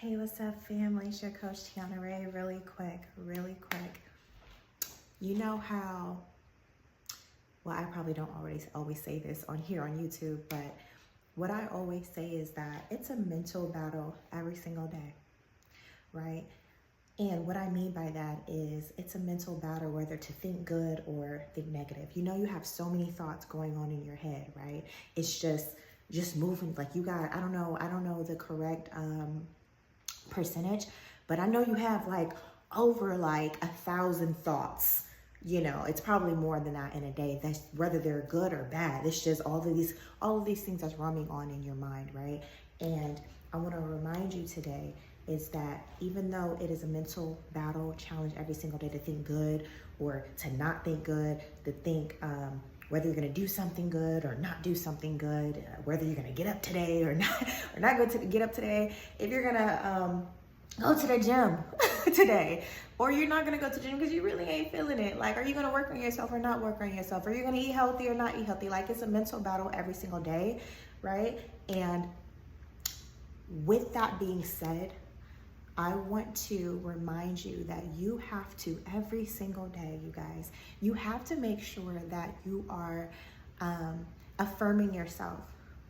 Hey, what's up, family? It's your coach Tiana Ray. Really quick. You know how, well, I probably don't always say this on here on YouTube, but what I always say is that it's a mental battle every single day, right? And what I mean by that is it's a mental battle whether to think good or think negative. You know, you have so many thoughts going on in your head, right? It's just moving. Like you got, I don't know the correct percentage, but I know you have like over like 1,000 thoughts. You know, it's probably more than that in a day. That's whether they're good or bad. It's just all of these things that's roaming on in your mind, right? And I want to remind you today is that even though it is a mental battle challenge every single day to think good or to not think good, to think whether you're going to do something good or not do something good, whether you're going to get up today or not going to get up today, if you're going to go to the gym today, or you're not going to go to the gym because you really ain't feeling it. Like, are you going to work on yourself or not work on yourself? Are you going to eat healthy or not eat healthy? Like, it's a mental battle every single day, right? And with that being said, I want to remind you that you have to, every single day, you guys, you have to make sure that you are affirming yourself,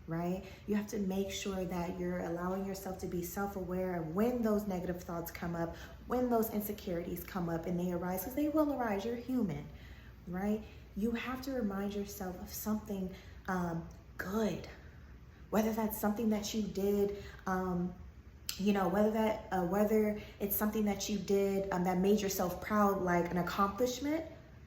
right? You have to make sure that you're allowing yourself to be self-aware of when those negative thoughts come up, when those insecurities come up, and they arise, because they will arise. You're human, right? You have to remind yourself of something good, whether that's something that you did, you know, whether it's something that you did that made yourself proud, like an accomplishment.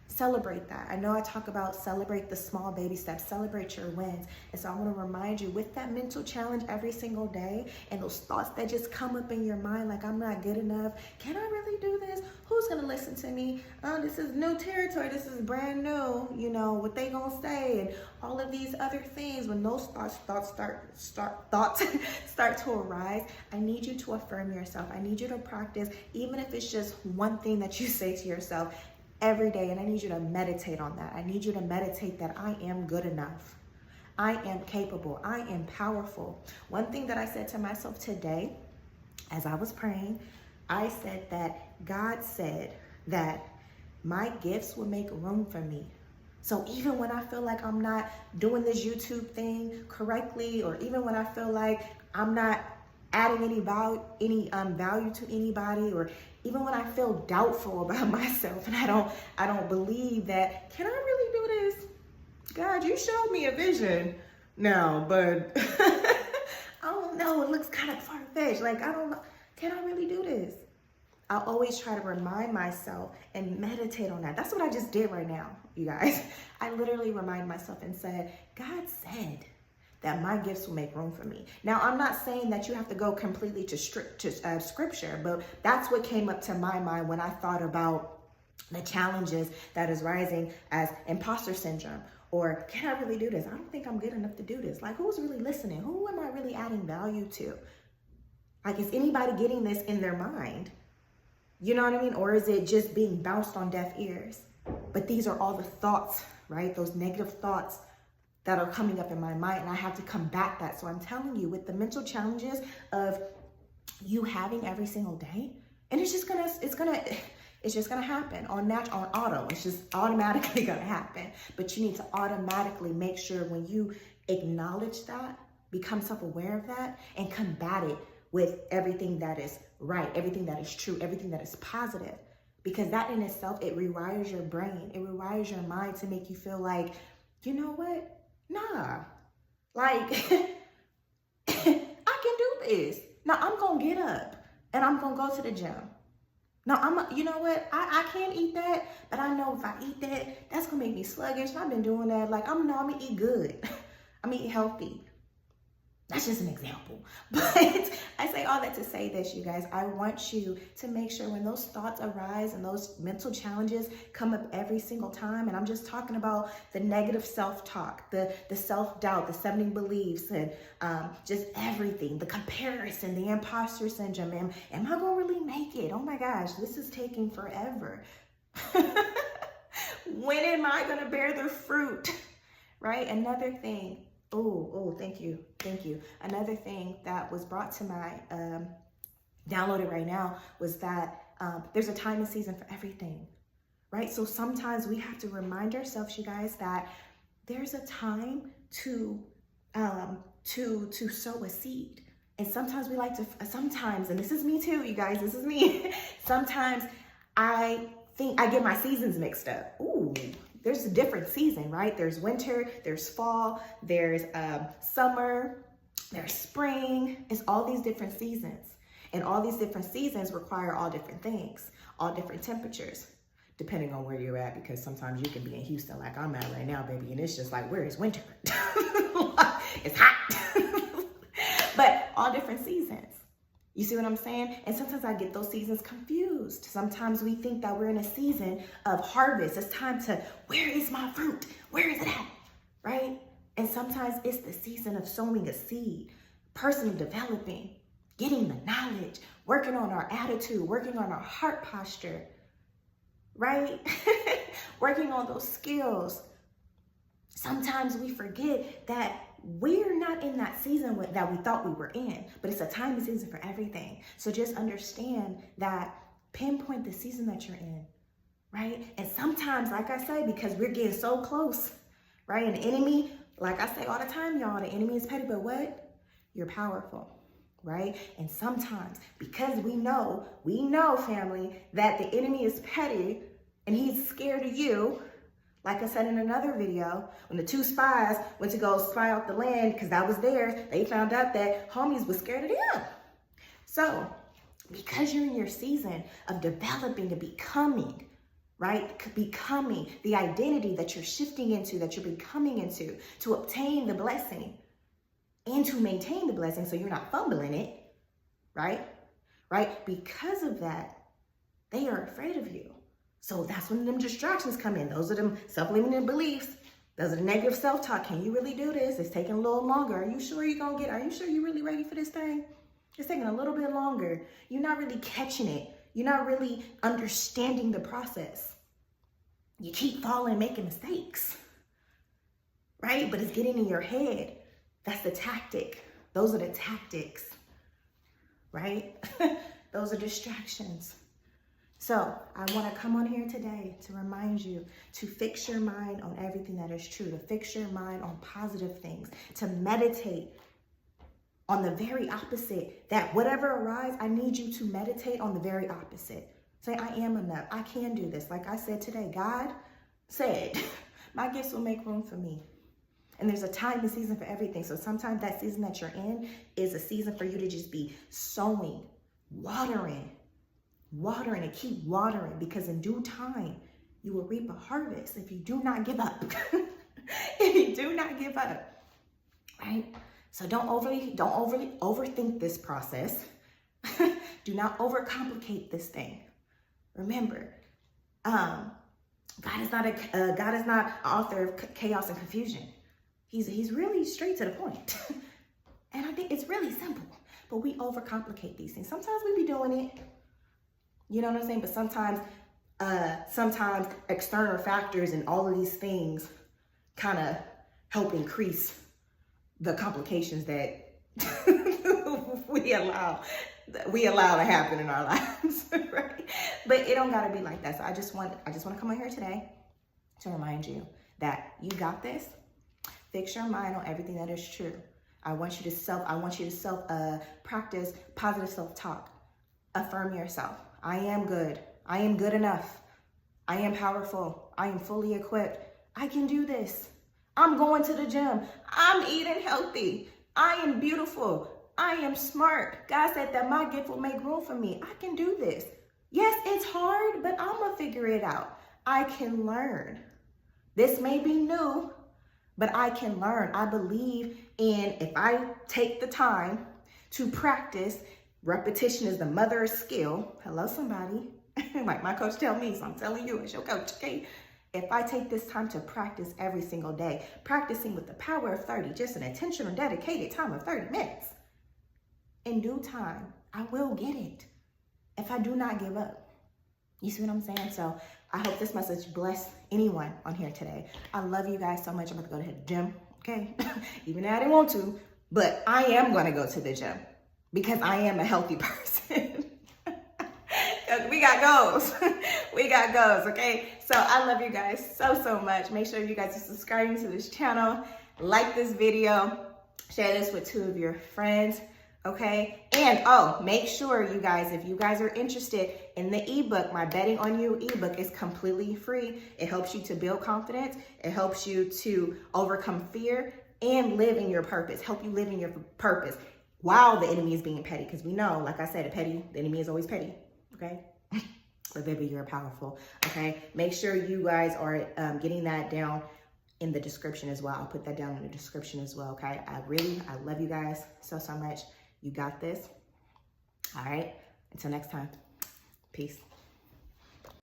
Celebrate that. I know I talk about celebrate the small baby steps, celebrate your wins. And so I want to remind you with that mental challenge every single day and those thoughts that just come up in your mind, like I'm not good enough. Can I really do this? Who's going to listen to me? This is new territory. This is brand new. You know, what they going to say and all of these other things. When those thoughts start to arise, I need you to affirm yourself. I need you to practice, even if it's just one thing that you say to yourself every day, and I need you to meditate on that. I need you to meditate that I am good enough. I am capable. I am powerful. One thing that I said to myself today, as I was praying, I said that God said that my gifts will make room for me. So even when I feel like I'm not doing this YouTube thing correctly, or even when I feel like I'm not adding any value to anybody, or even when I feel doubtful about myself and I don't believe that, can I really do this? God, you showed me a vision now, but I don't know, it looks kind of far-fetched. Like, I don't know, can I really do this? I always try to remind myself and meditate on that. That's what I just did right now, you guys. I literally remind myself and said, God said that my gifts will make room for me. Now, I'm not saying that you have to go completely to scripture, but that's what came up to my mind when I thought about the challenges that is rising as imposter syndrome, or can I really do this? I don't think I'm good enough to do this. Like, who's really listening? Who am I really adding value to? Like, is anybody getting this in their mind? You know what I mean? Or is it just being bounced on deaf ears? But these are all the thoughts, right? Those negative thoughts that are coming up in my mind, and I have to combat that. So I'm telling you, with the mental challenges of you having every single day, and it's just gonna happen on auto. It's just automatically gonna happen. But you need to automatically make sure when you acknowledge that, become self-aware of that, and combat it with everything that is right, everything that is true, everything that is positive. Because that in itself, it rewires your brain, it rewires your mind to make you feel like, you know what? Nah, like, I can do this. Now I'm gonna get up and I'm gonna go to the gym. Now you know what? I can't eat that, but I know if I eat that, that's gonna make me sluggish. I've been doing that. Like, I'm gonna eat good. I'm eating healthy. That's just an example. But I say all that to say this, you guys. I want you to make sure when those thoughts arise and those mental challenges come up every single time, and I'm just talking about the negative self-talk, the self-doubt, the 70 beliefs, and just everything, the comparison, the imposter syndrome. Am I going to really make it? Oh my gosh, this is taking forever. When am I going to bear the fruit? Right? Another thing. Oh, thank you. Another thing that was brought to my downloaded right now was that there's a time and season for everything, right? So sometimes we have to remind ourselves, you guys, that there's a time to sow a seed. And sometimes we like to, and this is me too, you guys, this is me. Sometimes I think I get my seasons mixed up. Ooh, there's a different season, right? There's winter, there's fall, there's summer, there's spring. It's all these different seasons. And all these different seasons require all different things, all different temperatures, depending on where you're at, because sometimes you can be in Houston like I'm at right now, baby, and it's just like, where is winter? It's hot. But all different seasons. You see what I'm saying? And sometimes I get those seasons confused. Sometimes we think that we're in a season of harvest. It's time to, where is my fruit? Where is it at? Right? And sometimes it's the season of sowing a seed, personal developing, getting the knowledge, working on our attitude, working on our heart posture, right? Working on those skills. Sometimes we forget that we're not in that season that we thought we were in, but it's a time and season for everything. So just understand that, pinpoint the season that you're in, right? And sometimes, like I say, because we're getting so close, right? And the enemy, like I say all the time, y'all, the enemy is petty, but what? You're powerful, right? And sometimes, because we know, family, that the enemy is petty and he's scared of you. Like I said in another video, when the 2 spies went to go spy out the land, because that was theirs, they found out that homies was scared of them. So, because you're in your season of developing and becoming, right? Becoming the identity that you're shifting into, that you're becoming into, to obtain the blessing and to maintain the blessing so you're not fumbling it, right? Right? Because of that, they are afraid of you. So that's when them distractions come in. Those are them self-limiting beliefs. Those are the negative self-talk. Can you really do this? It's taking a little longer. Are you sure you're really ready for this thing? It's taking a little bit longer. You're not really catching it. You're not really understanding the process. You keep falling, making mistakes, right? But it's getting in your head. That's the tactic. Those are the tactics, right? Those are distractions. So I want to come on here today to remind you to fix your mind on everything that is true, to fix your mind on positive things, to meditate on the very opposite, that whatever arises, I need you to meditate on the very opposite. Say, I am enough. I can do this. Like I said today, God said, my gifts will make room for me. And there's a time and season for everything. So sometimes that season that you're in is a season for you to just be sowing, watering and keep watering, because in due time you will reap a harvest if you do not give up. If you do not give up, right? So don't overly overthink this process. Do not overcomplicate this thing. Remember, God is not an author of chaos and confusion. He's really straight to the point. And I think it's really simple, but we overcomplicate these things. Sometimes we be doing it. You know what I'm saying? But sometimes external factors and all of these things kind of help increase the complications that we allow to happen in our lives, right? But it don't gotta be like that. So I just want to come on here today to remind you that you got this. Fix your mind on everything that is true. I want you to practice positive self-talk. Affirm yourself. I am good. I am good enough. I am powerful. I am fully equipped. I can do this. I'm going to the gym. I'm eating healthy. I am beautiful. I am smart. God said that my gift will make room for me. I can do this. Yes, it's hard, but I'm going to figure it out. I can learn. This may be new, but I can learn. I believe in, if I take the time to practice, repetition is the mother of skill. Hello, somebody. Like my coach tell me, so I'm telling you as your coach, okay? If I take this time to practice every single day, practicing with the power of 30, just an intentional, dedicated time of 30 minutes, in due time, I will get it if I do not give up. You see what I'm saying? So I hope this message bless anyone on here today. I love you guys so much. I'm about to go to the gym, okay? Even though I didn't want to, but I am going to go to the gym because I am a healthy person. got goals. We got goals, okay? So I love you guys so much. Make sure you guys are subscribing to this channel. Like this video. Share this with 2 of your friends, okay? And make sure you guys, if you guys are interested in the ebook, my Betting on You ebook is completely free. It helps you to build confidence. It helps you to overcome fear and live in your purpose. Help you live in your purpose while the enemy is being petty. Because we know, like I said, the enemy is always petty, okay? But baby, you're powerful, okay? Make sure you guys are getting that down in the description as well. I'll put that down in the description as well, okay? I love you guys so much. You got this. All right, until next time, peace.